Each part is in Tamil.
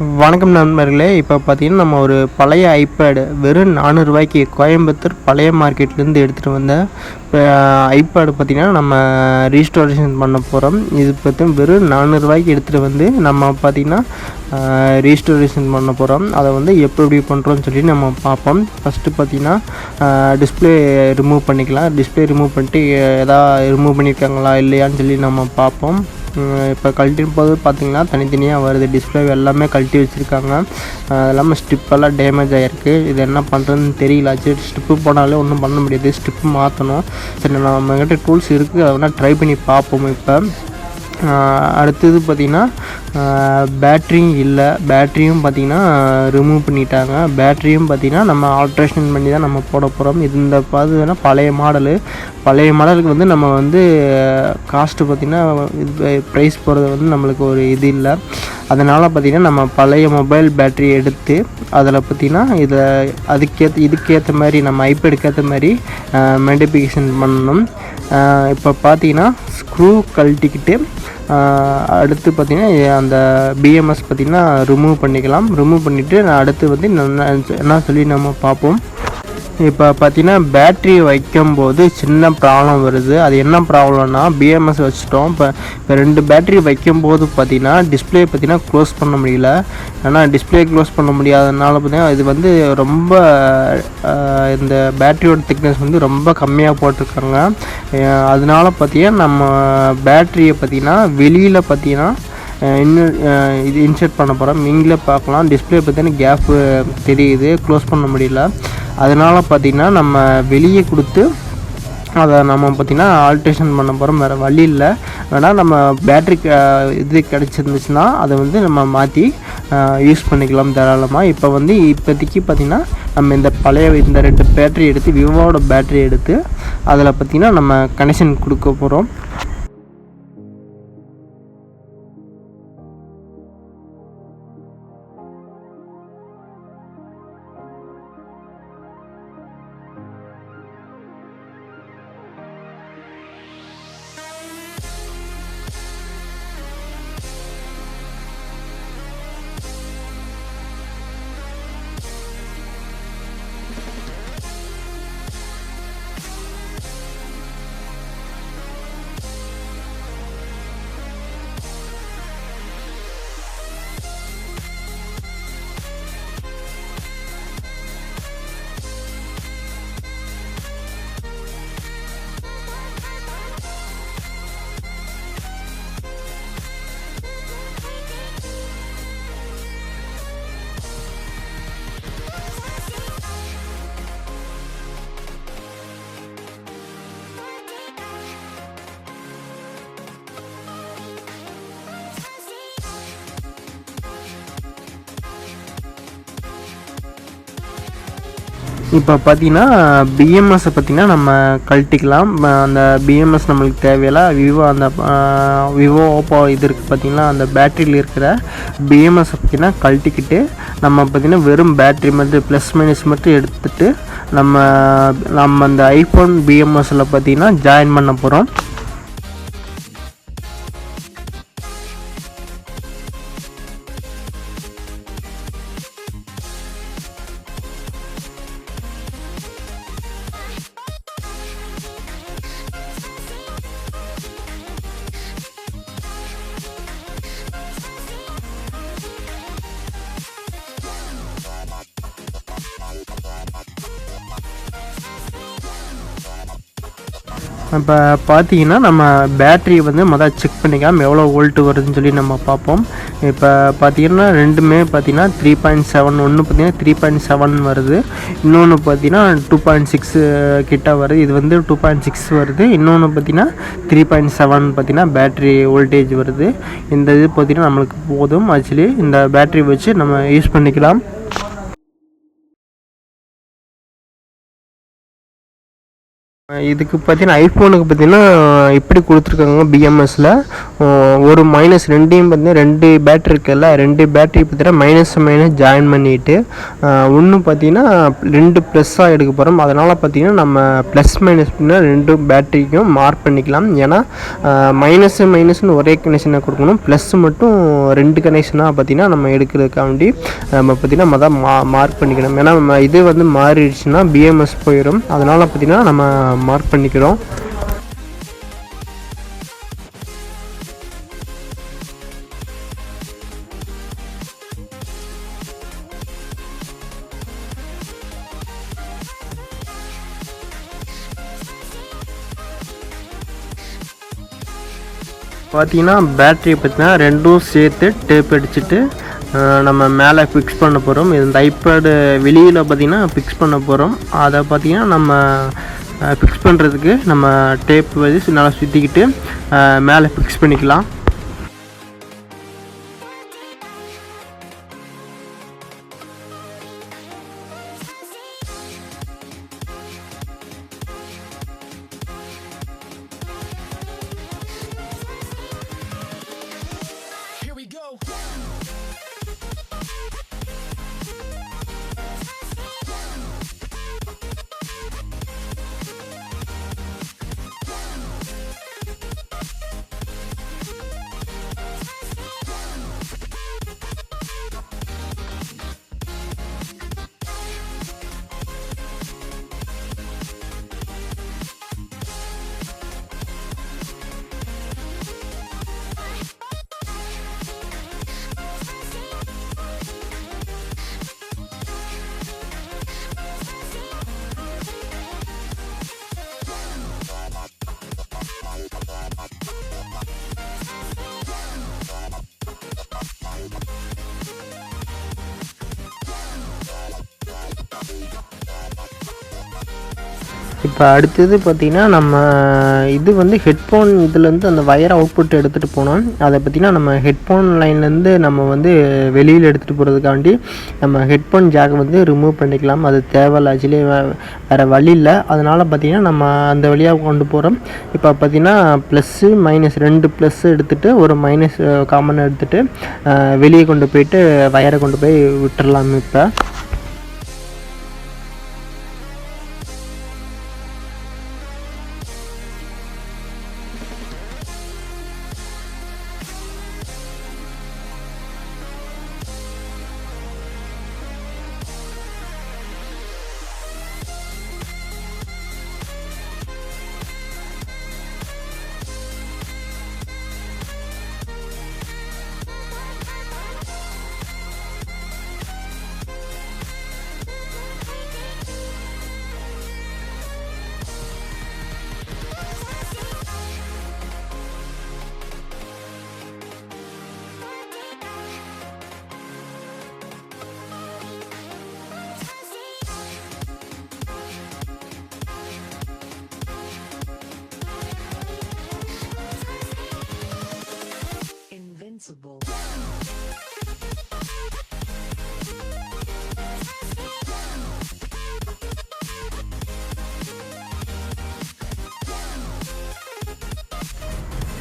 வணக்கம் நண்பர்களே. இப்போ பார்த்தீங்கன்னா நம்ம ஒரு பழைய ஐபேடு வெறும் 400 ரூபாய்க்கு கோயம்புத்தூர் பழைய மார்க்கெட்லேருந்து எடுத்துகிட்டு வந்த ஐபேடு பார்த்திங்கன்னா நம்ம ரீஸ்டோரேஷன் பண்ண போகிறோம். இது பார்த்திங்கன்னா வெறும் 400 ரூபாய்க்கு எடுத்துகிட்டு வந்து நம்ம பார்த்திங்கன்னா ரீஸ்டோரேஷன் பண்ண போகிறோம். அதை வந்து எப்படி பண்ணுறோன்னு சொல்லி நம்ம பார்ப்போம். ஃபஸ்ட்டு பார்த்திங்கன்னா டிஸ்பிளே ரிமூவ் பண்ணிக்கலாம். டிஸ்பிளே ரிமூவ் பண்ணிட்டு எதாவது ரிமூவ் பண்ணியிருக்காங்களா இல்லையான்னு சொல்லி நம்ம பார்ப்போம். இப்போ கழட்டின் போது பார்த்திங்கன்னா தனித்தனியாக வருது. டிஸ்பிளே எல்லாமே கழட்டி வச்சுருக்காங்க. அது இல்லாமல் ஸ்ட்ரிப்பெல்லாம் டேமேஜ் ஆகிருக்கு. இது என்ன பண்ணுறதுன்னு தெரியல. சரி, ஸ்ட்ரிப்பு போனாலே ஒன்றும் பண்ண முடியாது. ஸ்ட்ரிப்பு மாற்றணும். சரி, நம்மக்கிட்ட டூல்ஸ் இருக்குது, அதை வேணால் ட்ரை பண்ணி பார்ப்போம். இப்போ அடுத்தது பார்த்திங்கன்னா பேட்ரியும் இல்லை. பேட்ரியும் பார்த்திங்கன்னா ரிமூவ் பண்ணிட்டாங்க. பேட்ரியும் பார்த்திங்கன்னா நம்ம ஆல்ட்ரேஷன் பண்ணி தான் நம்ம போட போகிறோம். இது இந்த பார்த்தீங்கன்னா பழைய மாடலுக்கு வந்து நம்ம வந்து காஸ்ட்டு பார்த்திங்கன்னா ப்ரைஸ் போகிறது வந்து நம்மளுக்கு ஒரு இது இல்லை. அதனால் பார்த்திங்கன்னா நம்ம பழைய மொபைல் பேட்ரி எடுத்து அதில் பார்த்திங்கன்னா இதுக்கேற்ற மாதிரி நம்ம ஐபேடுக்கு ஏற்ற மாதிரி மாடிஃபிகேஷன் பண்ணணும். இப்போ பார்த்திங்கன்னா ஸ்க்ரூ கழட்டிக்கிட்டு அடுத்து பார்த்திங்கன்னா அந்த பிஎம்எஸ் பார்த்திங்கன்னா ரிமூவ் பண்ணிக்கலாம். ரிமூவ் பண்ணிவிட்டு அடுத்து வந்து என்ன சொல்லி நம்ம பார்ப்போம். இப்போ பார்த்திங்கன்னா பேட்ரி வைக்கும்போது சின்ன ப்ராப்ளம் வருது. அது என்ன ப்ராப்ளம்னா, பிஎம்எஸ் வச்சுட்டோம். இப்போ 2 பேட்ரி வைக்கும்போது பார்த்திங்கன்னா டிஸ்பிளே பார்த்திங்கன்னா க்ளோஸ் பண்ண முடியல. ஏன்னா டிஸ்பிளே க்ளோஸ் பண்ண முடியாததுனால பார்த்திங்கன்னா இது வந்து ரொம்ப இந்த பேட்ரியோட திக்னஸ் வந்து ரொம்ப கம்மியாக போட்டிருக்காங்க. அதனால பார்த்திங்கன்னா நம்ம பேட்ரியை பார்த்திங்கன்னா வெளியில் பார்த்திங்கன்னா இது இன்சர்ட் பண்ண போகிறோம். நீங்களே பார்க்கலாம், டிஸ்பிளே பார்த்திங்கன்னா கேப்பு தெரியுது, க்ளோஸ் பண்ண முடியல. அதனால் பார்த்திங்கன்னா நம்ம வெளியே கொடுத்து அதை நம்ம பார்த்திங்கன்னா ஆல்ட்ரேஷன் பண்ண போகிறோம். வேறு வழி இல்லை. வேணால் நம்ம பேட்ரி இது கிடச்சிருந்துச்சுன்னா அதை வந்து நம்ம மாற்றி யூஸ் பண்ணிக்கலாம் தாராளமாக. இப்போ வந்து இப்போதைக்கு பார்த்திங்கன்னா நம்ம இந்த 2 பேட்ரி எடுத்து விவோட பேட்ரி எடுத்து அதில் பார்த்திங்கன்னா நம்ம கனெக்ஷன் கொடுக்க போகிறோம். இப்போ பார்த்திங்கன்னா பிஎம்எஸ்ஸை பார்த்திங்கன்னா நம்ம கழட்டிக்கலாம். அந்த பிஎம்எஸ் நம்மளுக்கு தேவையில்லை. விவோ ஓப்போ இது இருக்குது பார்த்திங்கன்னா, அந்த பேட்டரியில் இருக்கிற பிஎம்எஸ்ஸை பார்த்திங்கன்னா கழட்டிக்கிட்டு நம்ம பார்த்திங்கன்னா வெறும் பேட்ரி மட்டும் ப்ளஸ் மைனஸ் மட்டும் எடுத்துகிட்டு நம்ம அந்த ஐஃபோன் பிஎம்எஸ்ஸில் பார்த்திங்கன்னா ஜாயின் பண்ண போகிறோம். இப்போ பார்த்திங்கன்னா நம்ம பேட்ரியை வந்து முதல் செக் பண்ணிக்கலாம், எவ்வளோ வோல்ட்டு வருதுன்னு சொல்லி நம்ம பார்ப்போம். இப்போ பார்த்திங்கன்னா ரெண்டுமே பார்த்திங்கன்னா 3.7, ஒன்று பார்த்திங்கன்னா 3.7 வருது, இன்னொன்று பார்த்திங்கன்னா 2.6 கிட்ட வருது. இது வந்து 2.6 வருது. இன்னொன்று பார்த்திங்கன்னா 3.7 பார்த்திங்கன்னா பேட்ரி வோல்டேஜ் வருது. இந்த இது பார்த்திங்கன்னா நம்மளுக்கு போதும். ஆக்சுவலி இந்த பேட்ரி வச்சு நம்ம யூஸ் பண்ணிக்கலாம். இதுக்கு பார்த்தீங்கன்னா ஐஃபோனுக்கு பார்த்தீங்கன்னா இப்படி கொடுத்துருக்காங்க பிஎம்எஸ்ல ஒரு மைனஸ் ரெண்டையும் பார்த்தீங்கன்னா 2 பேட்டரி இருக்குல்ல 2 பேட்டரி பார்த்தீங்கன்னா மைனஸ் ஜாயின் பண்ணிட்டு ஒன்று பார்த்தீங்கன்னா 2 ப்ளஸ்ஸாக எடுக்க போகிறோம். அதனால் பார்த்தீங்கன்னா நம்ம ப்ளஸ் மைனஸ் 2 பேட்டரிக்கும் மார்க் பண்ணிக்கலாம். ஏன்னா மைனஸ்னு ஒரே கனெக்ஷனாக கொடுக்கணும், ப்ளஸ் மட்டும் 2 கனெக்ஷனாக பார்த்தீங்கன்னா நம்ம எடுக்கிறதுக்காண்டி நம்ம பார்த்தீங்கன்னா மார்க் பண்ணிக்கணும். ஏன்னா இது வந்து மாறிடுச்சுன்னா பிஎம்எஸ் போயிடும். அதனால் பார்த்தீங்கன்னா நம்ம மார்க் பண்ணிக்கிறோம். பார்த்தீங்கன்னா பேட்டரி பார்த்தீங்கன்னா ரெண்டும் சேர்த்து டேப் அடிச்சுட்டு நம்ம மேலே ஃபிக்ஸ் பண்ண போகிறோம். இந்த ஐபேடு வெளியில் பார்த்திங்கன்னா ஃபிக்ஸ் பண்ண போகிறோம். அதை பார்த்திங்கன்னா நம்ம ஃபிக்ஸ் பண்ணுறதுக்கு நம்ம டேப் வச்சு நல்லா சுற்றிக்கிட்டு மேலே ஃபிக்ஸ் பண்ணிக்கலாம். இப்போ அடுத்தது பார்த்திங்கன்னா நம்ம இது வந்து ஹெட்ஃபோன் இதுலேருந்து அந்த வயர் அவுட்புட் எடுத்துகிட்டு போனோம். அதை பார்த்திங்கன்னா நம்ம ஹெட்ஃபோன் லைன்லேருந்து நம்ம வந்து வெளியில் எடுத்துகிட்டு போகிறதுக்காண்டி நம்ம ஹெட்ஃபோன் ஜாக்கை வந்து ரிமூவ் பண்ணிக்கலாம். அது தேவையில்ல, ஆக்சுவலி வேறு வழி இல்லை. அதனால் பார்த்திங்கன்னா நம்ம அந்த வழியாக கொண்டு போகிறோம். இப்போ பார்த்திங்கன்னா ப்ளஸ்ஸு மைனஸ் 2 ப்ளஸ்ஸு எடுத்துகிட்டு ஒரு மைனஸ் காமன் எடுத்துகிட்டு வெளியே கொண்டு போயிட்டு வயரை கொண்டு போய் விட்டுடலாம். இப்போ invincible.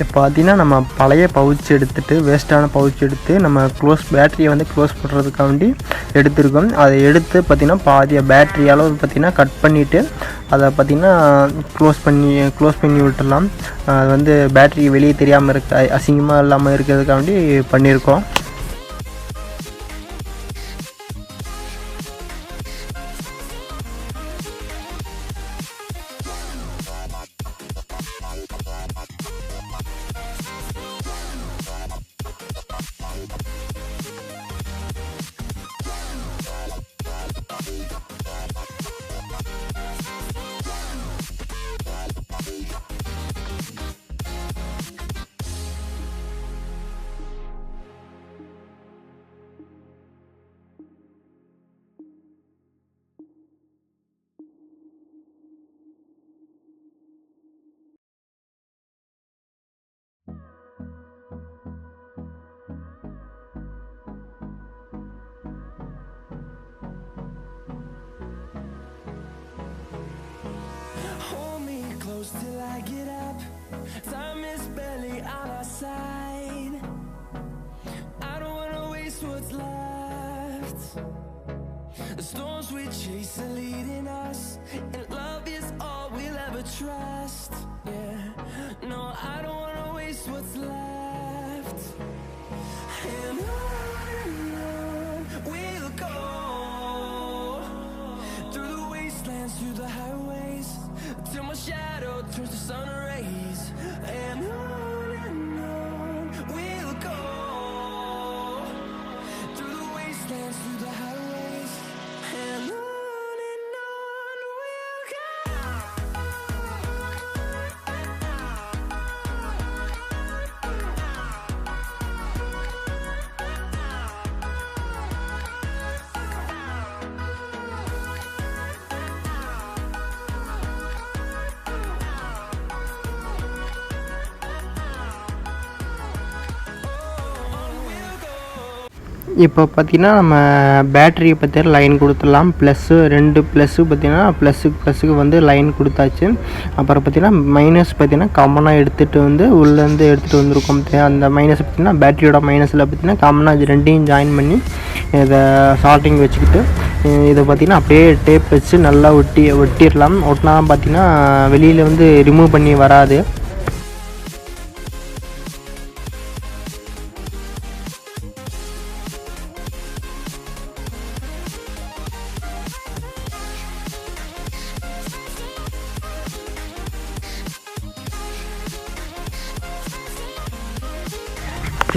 இப்போ பார்த்தீங்கன்னா நம்ம பழைய பவுச் எடுத்துகிட்டு வேஸ்ட்டான பவுச் எடுத்து நம்ம பேட்டரியை வந்து க்ளோஸ் பண்ணுறதுக்காண்டி எடுத்துருக்கோம். அதை எடுத்து பார்த்திங்கன்னா பாதிய பேட்டரி அளவு பார்த்திங்கன்னா கட் பண்ணிவிட்டு அதை பார்த்திங்கன்னா க்ளோஸ் பண்ணி விட்டுடலாம். அது வந்து பேட்டரி வெளியே தெரியாமல் அசிங்கமாக இல்லாமல் இருக்கிறதுக்காண்டி பண்ணியிருக்கோம். close till I get up. Time is barely on our side. I don't wanna waste what's left. The storms we chase are leading us, and love is all we'll ever trust. Yeah, no, I don't wanna waste what's left. And on we'll go, through the wastelands, through the highways, till my shadow turns to sun rays. And on we'll go, through the wastelands, through the highways, and on we'll go. இப்போ பார்த்திங்கன்னா நம்ம பேட்டரியை பற்றி லைன் கொடுத்துடலாம். ரெண்டு ப்ளஸ்ஸு பார்த்திங்கன்னா ப்ளஸ்ஸுக்கு வந்து லைன் கொடுத்தாச்சு. அப்புறம் பார்த்திங்கன்னா மைனஸ் பார்த்திங்கன்னா காமனாக எடுத்துகிட்டு வந்து உள்ளேருந்து எடுத்துகிட்டு வந்திருக்கோம். அந்த மைனஸ் பார்த்திங்கன்னா பேட்டரியோட மைனஸில் பார்த்திங்கன்னா காமனாக இது ரெண்டையும் ஜாயின் பண்ணி இதை சால்ட்டிங் வச்சுக்கிட்டு இதை பார்த்திங்கன்னா அப்படியே டேப் வச்சு நல்லா ஒட்டிடலாம். ஒட்டினா பார்த்திங்கன்னா வெளியில் வந்து ரிமூவ் பண்ணி வராது.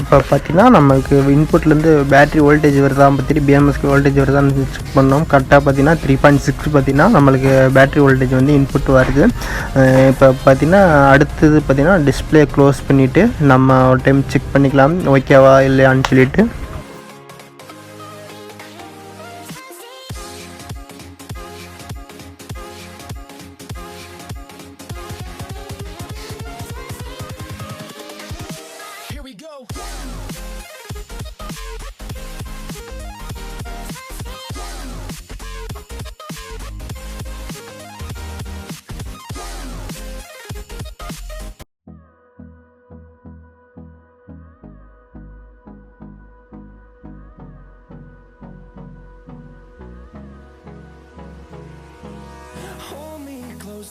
இப்போ பார்த்திங்கன்னா நம்மளுக்கு இன்புட்லேருந்து பேட்ரி வோல்டேஜ் வருதான் பார்த்திட்டு பிஎம்எஸ்க்கு வோல்டேஜ் வருதான்னு செக் பண்ணோம். கரெக்டாக பார்த்திங்கன்னா 3.6 பார்த்திங்கன்னா நம்மளுக்கு பேட்ரி வோல்டேஜ் வந்து இன்புட் வருது. இப்போ பார்த்திங்கன்னா அடுத்தது பார்த்திங்கன்னா டிஸ்பிளே க்ளோஸ் பண்ணிவிட்டு நம்ம ஒரு டைம் செக் பண்ணிக்கலாம் ஓகேவா இல்லையான்னு சொல்லிவிட்டு.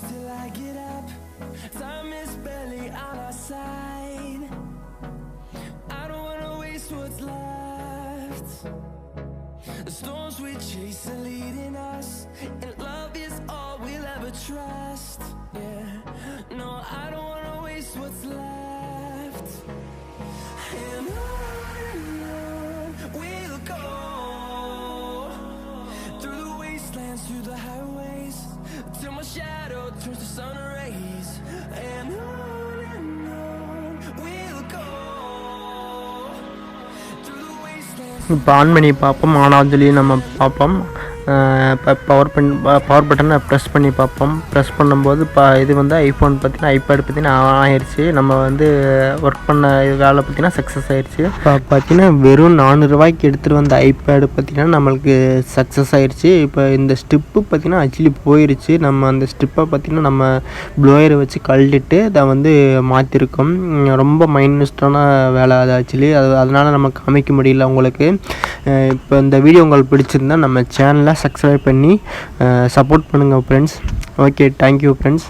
Till I get up, time is barely on our side. I don't wanna waste what's left. The storms we chase are leading us, and love is all we'll ever trust. Yeah, no, I don't wanna waste what's left. And on we'll go, through the wastelands, through the highways, till my shadow turns to sun rays. And on we'll go, through the wastelands. இப்போ ஆன் பண்ணி பார்ப்போம். ஆனான்னு சொல்லி நம்ம பார்ப்போம். இப்போ பவர் பட்டனை ப்ரெஸ் பண்ணி பார்ப்போம். ப்ரெஸ் பண்ணும்போது இது வந்து ஐஃபோன் பார்த்திங்கன்னா ஐபேட் பார்த்திங்கன்னா ஆன் ஆயிடுச்சு. நம்ம வந்து ஒர்க் பண்ண வேலை பார்த்திங்கன்னா சக்ஸஸ் ஆயிடுச்சு. இப்போ பார்த்திங்கன்னா வெறும் 400 ரூபாய்க்கு எடுத்துகிட்டு வந்த ஐபேடு பார்த்திங்கன்னா நம்மளுக்கு சக்ஸஸ் ஆயிடுச்சு. இப்போ இந்த ஸ்டிப்பு பார்த்திங்கன்னா ஆக்சுவலி போயிடுச்சு. நம்ம அந்த ஸ்டிப்பை பார்த்திங்கன்னா நம்ம ப்ளோயரை வச்சு கழட்டிட்டு அதை வந்து மாற்றிருக்கோம். ரொம்ப மைனஸ்டான வேலை அது ஆக்சுவலி. அதனால் நம்ம காமிக்க முடியல உங்களுக்கு. இப்போ இந்த வீடியோ உங்களுக்கு பிடிச்சிருந்தால் நம்ம சேனலை சப்ஸ்கிரைப் பண்ணி சப்போர்ட் பண்ணுங்கள் ஃப்ரெண்ட்ஸ். Okay, thank you friends.